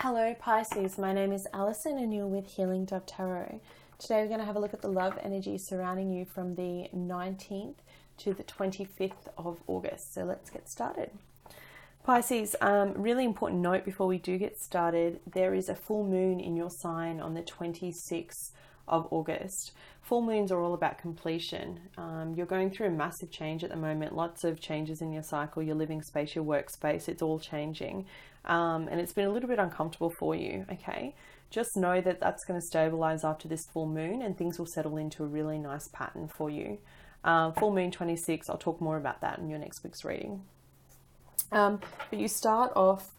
Hello Pisces, my name is Alison and you're with Healing Dove Tarot. Today we're going to have a look at the love energy surrounding you from the 19th to the 25th of August. So let's get started. Pisces, really important note before we do get started, there is a full moon in your sign on the 26th of August. Full moons are all about completion. You're going through a massive change at the moment, lots of changes in your cycle, your living space, your workspace, it's all changing. And it's been a little bit uncomfortable for you, okay? Just know that that's going to stabilize after this full moon and things will settle into a really nice pattern for you. Full moon 26, I'll talk more about that in your next week's reading. But you start off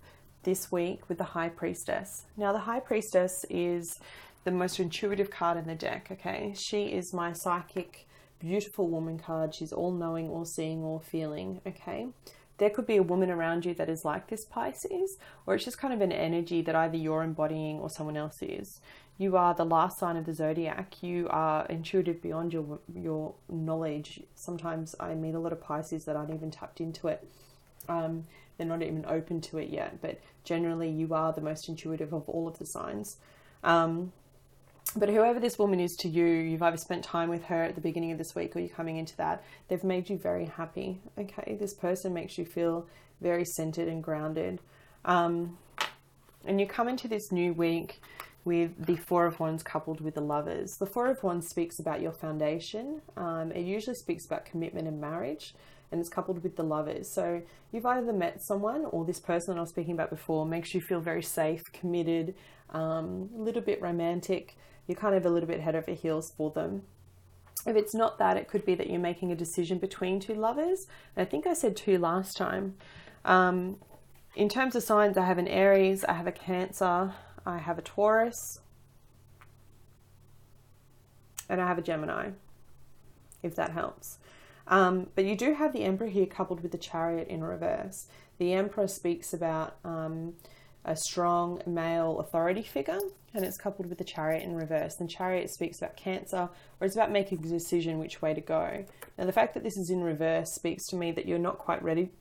this week with the High Priestess. Now the High Priestess is the most intuitive card in the deck, okay? She is my psychic, beautiful woman card. She's all-knowing, all-seeing, all-feeling, okay? There could be a woman around you that is like this, Pisces, or it's just kind of an energy that either you're embodying or someone else is. You are the last sign of the zodiac. You are intuitive beyond your knowledge. Sometimes I meet a lot of Pisces that aren't even tapped into it. They're not even open to it yet, but generally you are the most intuitive of all of the signs. But whoever this woman is to you, you've either spent time with her at the beginning of this week or you're coming into that, they've made you very happy, okay? This person makes you feel very centered and grounded. And you come into this new week with the Four of Wands coupled with the Lovers. The Four of Wands speaks about your foundation. It usually speaks about commitment and marriage, and it's coupled with the Lovers. So you've either met someone or this person I was speaking about before makes you feel very safe, committed, a little bit romantic. You're kind of a little bit head over heels for them. If it's not that, it could be that you're making a decision between two lovers. And I think I said two last time. In terms of signs, I have an Aries, I have a Cancer, I have a Taurus, and I have a Gemini, if that helps. But you do have the Emperor here coupled with the Chariot in reverse. The Emperor speaks about a strong male authority figure, and it's coupled with the Chariot in reverse. And Chariot speaks about Cancer, or it's about making a decision which way to go. Now the fact that this is in reverse speaks to me that you're not quite ready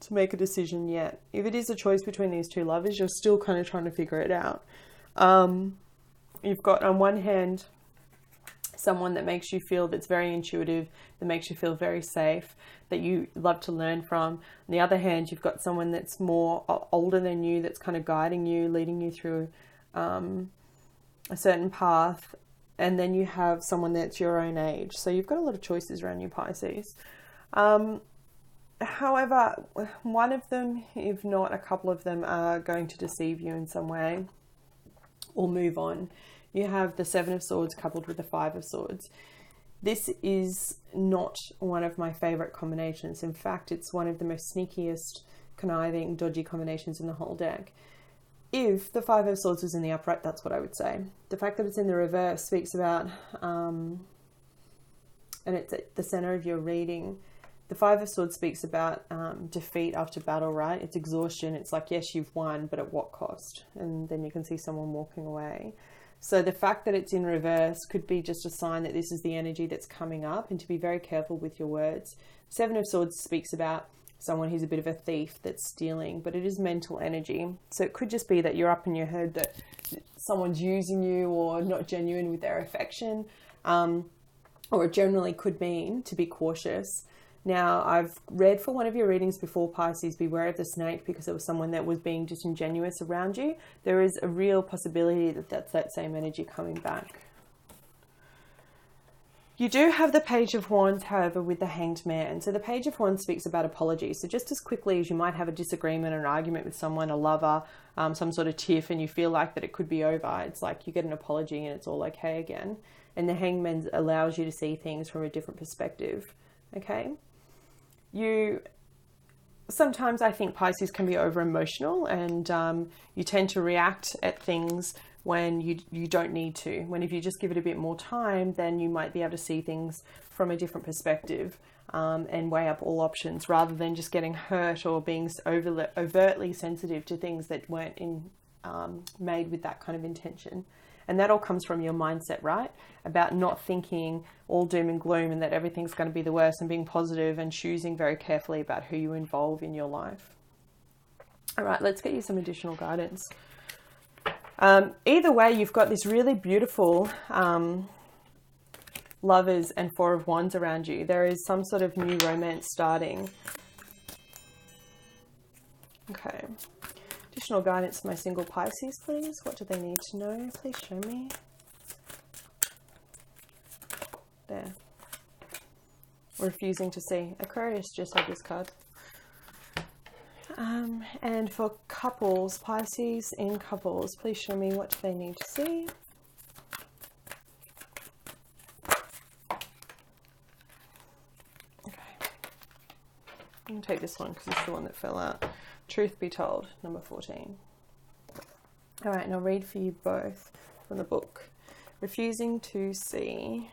to make a decision yet. If it is a choice between these two lovers, you're still kind of trying to figure it out. You've got on one hand someone that makes you feel that's very intuitive, that makes you feel very safe, that you love to learn from. On the other hand, you've got someone that's more older than you, that's kind of guiding you, leading you through a certain path. And then you have someone that's your own age. So you've got a lot of choices around you, Pisces. However, one of them, if not a couple of them, are going to deceive you in some way or move on. You have the Seven of Swords coupled with the Five of Swords. This is not one of my favorite combinations. In fact, it's one of the most sneakiest, conniving, dodgy combinations in the whole deck. If the Five of Swords was in the upright, that's what I would say. The fact that it's in the reverse speaks about, and it's at the center of your reading. The Five of Swords speaks about defeat after battle, right? It's exhaustion. It's like, yes, you've won, but at what cost? And then you can see someone walking away. So the fact that it's in reverse could be just a sign that this is the energy that's coming up, and to be very careful with your words. Seven of Swords speaks about someone who's a bit of a thief that's stealing, but it is mental energy. So it could just be that you're up in your head that someone's using you or not genuine with their affection, or it generally could mean to be cautious. Now, I've read for one of your readings before, Pisces, beware of the snake, because there was someone that was being disingenuous around you. There is a real possibility that that's that same energy coming back. You do have the Page of Wands, however, with the Hanged Man. So the Page of Wands speaks about apology. So just as quickly as you might have a disagreement or an argument with someone, a lover, some sort of tiff, and you feel like that it could be over, it's like you get an apology and it's all okay again. And the Hanged Man allows you to see things from a different perspective, okay? Sometimes I think Pisces can be over emotional, and you tend to react at things when you don't need to. When if you just give it a bit more time, then you might be able to see things from a different perspective and weigh up all options, rather than just getting hurt or being overtly sensitive to things that weren't made with that kind of intention. And that all comes from your mindset, right? About not thinking all doom and gloom and that everything's going to be the worst, and being positive and choosing very carefully about who you involve in your life. All right, let's get you some additional guidance Either way, you've got this really beautiful Lovers and Four of Wands around you. There is some sort of new romance starting. Okay. Additional guidance for my single Pisces, please. What do they need to know? Please show me. There. Refusing to see. Aquarius just had this card. And for couples, Pisces in couples, please show me what do they need to see. I'm going to take this one because it's the one that fell out. Truth be told, number 14. All right, and I'll read for you both from the book. Refusing to see.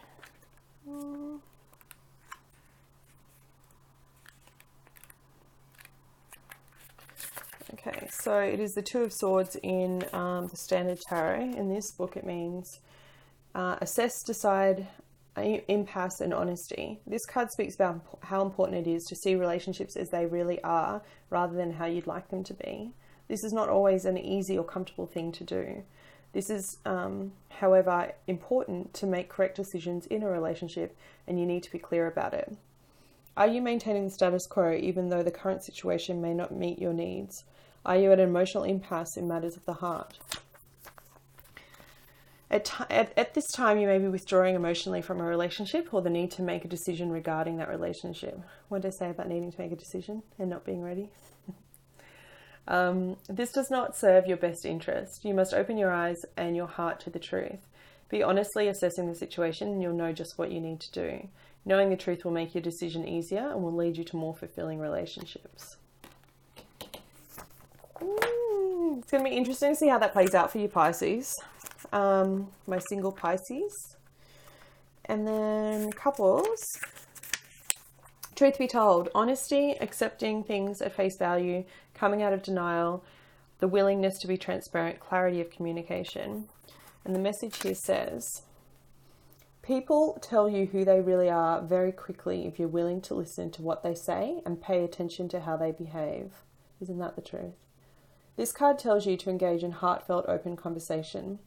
Okay, so it is the Two of Swords in the Standard Tarot. In this book, it means assess, decide, impasse and honesty. This card speaks about how important it is to see relationships as they really are rather than how you'd like them to be. This is not always an easy or comfortable thing to do. This is, however, important to make correct decisions in a relationship, and you need to be clear about it. Are you maintaining the status quo even though the current situation may not meet your needs? Are you at an emotional impasse in matters of the heart? At this time, you may be withdrawing emotionally from a relationship or the need to make a decision regarding that relationship. What did I say about needing to make a decision and not being ready? This does not serve your best interest. You must open your eyes and your heart to the truth. Be honestly assessing the situation and you'll know just what you need to do. Knowing the truth will make your decision easier and will lead you to more fulfilling relationships. It's going to be interesting to see how that plays out for you, Pisces. My single Pisces. And then couples. Truth be told, honesty, accepting things at face value, coming out of denial, the willingness to be transparent, clarity of communication. And the message here says, people tell you who they really are very quickly if you're willing to listen to what they say and pay attention to how they behave. Isn't that the truth? This card tells you to engage in heartfelt, open conversation.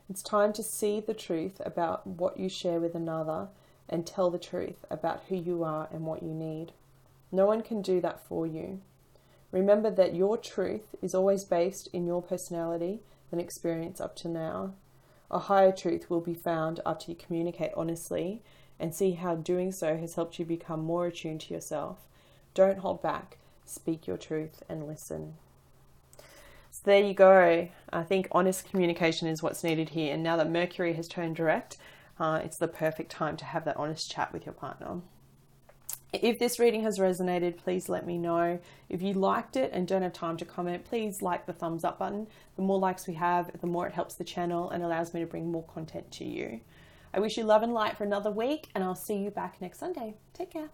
It's time to see the truth about what you share with another and tell the truth about who you are and what you need. No one can do that for you. Remember that your truth is always based in your personality and experience up to now. A higher truth will be found after you communicate honestly and see how doing so has helped you become more attuned to yourself. Don't hold back. Speak your truth and listen. So there you go. I think honest communication is what's needed here. And now that Mercury has turned direct, it's the perfect time to have that honest chat with your partner. If this reading has resonated, please let me know. If you liked it and don't have time to comment, please like the thumbs up button. The more likes we have, the more it helps the channel and allows me to bring more content to you. I wish you love and light for another week, and I'll see you back next Sunday. Take care.